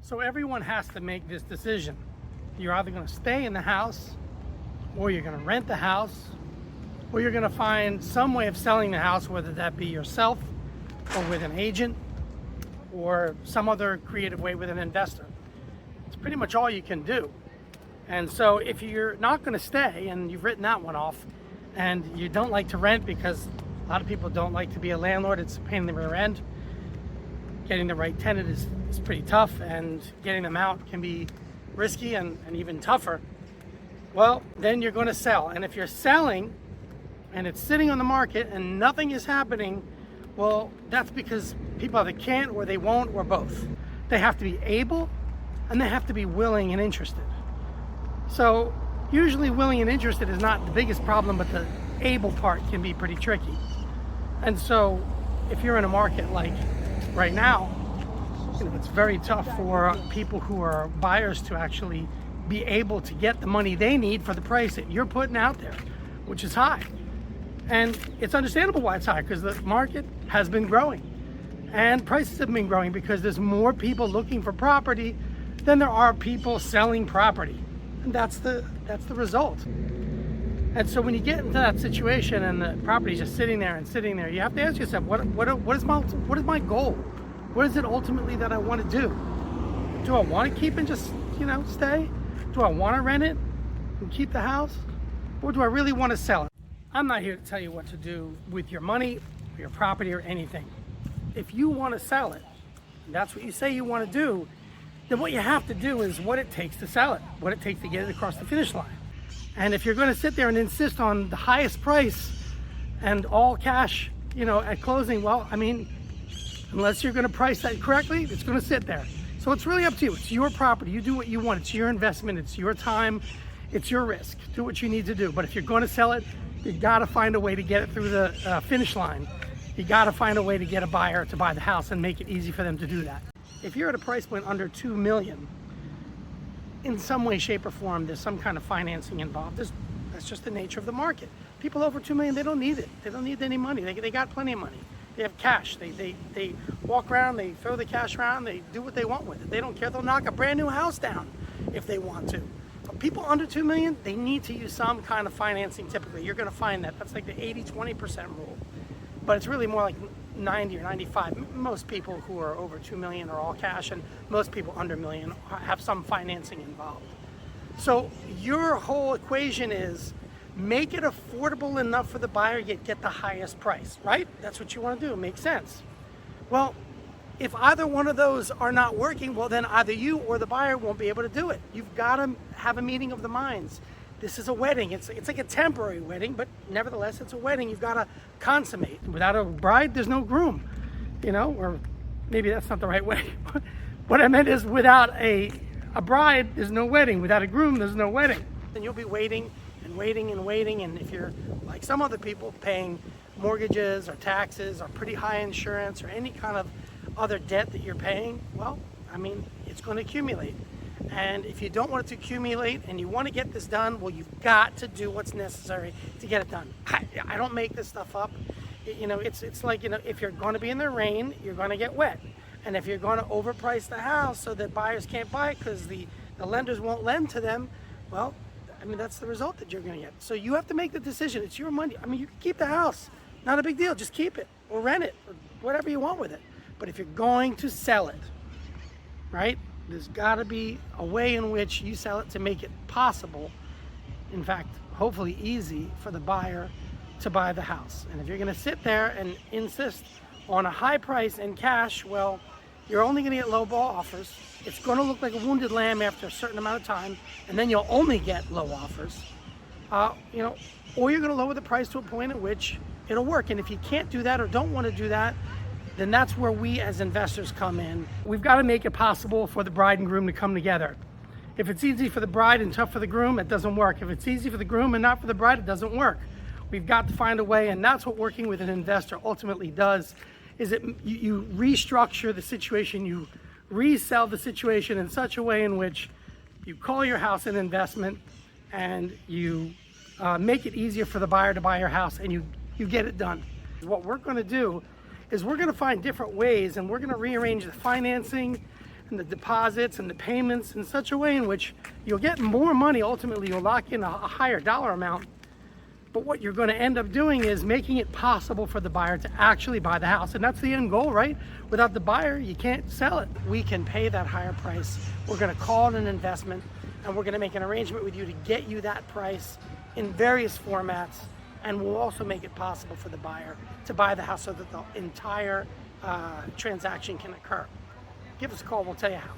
So everyone has to make this decision. You're either going to stay in the house, or you're going to rent the house, or you're going to find some way of selling the house, whether that be yourself or with an agent or some other creative way with an investor. It's pretty much all you can do. And so if you're not going to stay, and you've written that one off, and you don't like to rent because a lot of people don't like to be a landlord, it's a pain in the rear end. Getting the right tenant is pretty tough, and getting them out can be risky and even tougher. Well, then you're going to sell. And if you're selling and it's sitting on the market and nothing is happening, well, that's because people either can't or they won't or both. They have to be able and they have to be willing and interested. So usually willing and interested is not the biggest problem, but the able part can be pretty tricky. And so if you're in a market like right now, it's very tough for people who are buyers to actually be able to get the money they need for the price that you're putting out there, which is high. And it's understandable why it's high, because the market has been growing and prices have been growing because there's more people looking for property than there are people selling property. And that's the result. And so when you get into that situation and the property's just sitting there, you have to ask yourself, what is my goal? What is it ultimately that I want to do? Do I want to keep and just, stay? Do I want to rent it and keep the house? Or do I really want to sell it? I'm not here to tell you what to do with your money or your property or anything. If you want to sell it, and that's what you say you want to do, then what you have to do is what it takes to sell it, what it takes to get it across the finish line. And if you're going to sit there and insist on the highest price and all cash, at closing, well, unless you're going to price that correctly, it's going to sit there. So it's really up to you. It's your property. You do what you want. It's your investment. It's your time. It's your risk. Do what you need to do. But if you're going to sell it, you got to find a way to get it through the finish line. You got to find a way to get a buyer to buy the house and make it easy for them to do that. If you're at a price point under $2 million, in some way, shape, or form, there's some kind of financing involved. That's just the nature of the market. People over $2 million, they don't need it. They don't need any money. They got plenty of money. They have cash. They walk around, they throw the cash around, they do what they want with it. They don't care. They'll knock a brand new house down if they want to. But people under $2 million, they need to use some kind of financing typically. You're going to find that. That's like the 80-20% rule. But it's really more like 90 or 95. Most people who are over $2 million are all cash, and most people under $1 million have some financing involved. So your whole equation is make it affordable enough for the buyer, yet get the highest price, right? That's what you want to do. Makes sense. Well, if either one of those are not working, well, then either you or the buyer won't be able to do it. You've got to have a meeting of the minds. This is a wedding. It's like a temporary wedding, but nevertheless, it's a wedding. You've got to consummate. Without a bride, there's no groom, or maybe that's not the right way. What I meant is without a bride, there's no wedding. Without a groom, there's no wedding. Then you'll be waiting and waiting and waiting. And if you're like some other people paying mortgages or taxes or pretty high insurance or any kind of other debt that you're paying, well, it's going to accumulate. And if you don't want it to accumulate and you want to get this done, well, you've got to do what's necessary to get it done. I don't make this stuff up. It's like, if you're going to be in the rain, you're going to get wet. And if you're going to overprice the house so that buyers can't buy it because the lenders won't lend to them, well, that's the result that you're going to get. So you have to make the decision. It's your money. You can keep the house. Not a big deal. Just keep it or rent it or whatever you want with it. But if you're going to sell it, right, there's got to be a way in which you sell it to make it possible, in fact, hopefully easy for the buyer to buy the house. And if you're going to sit there and insist on a high price and cash, well, you're only going to get low ball offers. It's going to look like a wounded lamb after a certain amount of time, and then you'll only get low offers. Or you're going to lower the price to a point at which it'll work. And if you can't do that or don't want to do that, then that's where we as investors come in. We've got to make it possible for the bride and groom to come together. If it's easy for the bride and tough for the groom, it doesn't work. If it's easy for the groom and not for the bride, it doesn't work. We've got to find a way, and that's what working with an investor ultimately does, is that you restructure the situation, you resell the situation in such a way in which you call your house an investment and you make it easier for the buyer to buy your house, and you get it done. What we're going to do is we're going to find different ways, and we're going to rearrange the financing, and the deposits and the payments in such a way in which you'll get more money. Ultimately, you'll lock in a higher dollar amount. But what you're going to end up doing is making it possible for the buyer to actually buy the house. And that's the end goal, right? Without the buyer, you can't sell it. We can pay that higher price. We're going to call it an investment, and we're going to make an arrangement with you to get you that price in various formats. And we'll also make it possible for the buyer to buy the house so that the entire transaction can occur. Give us a call, we'll tell you how.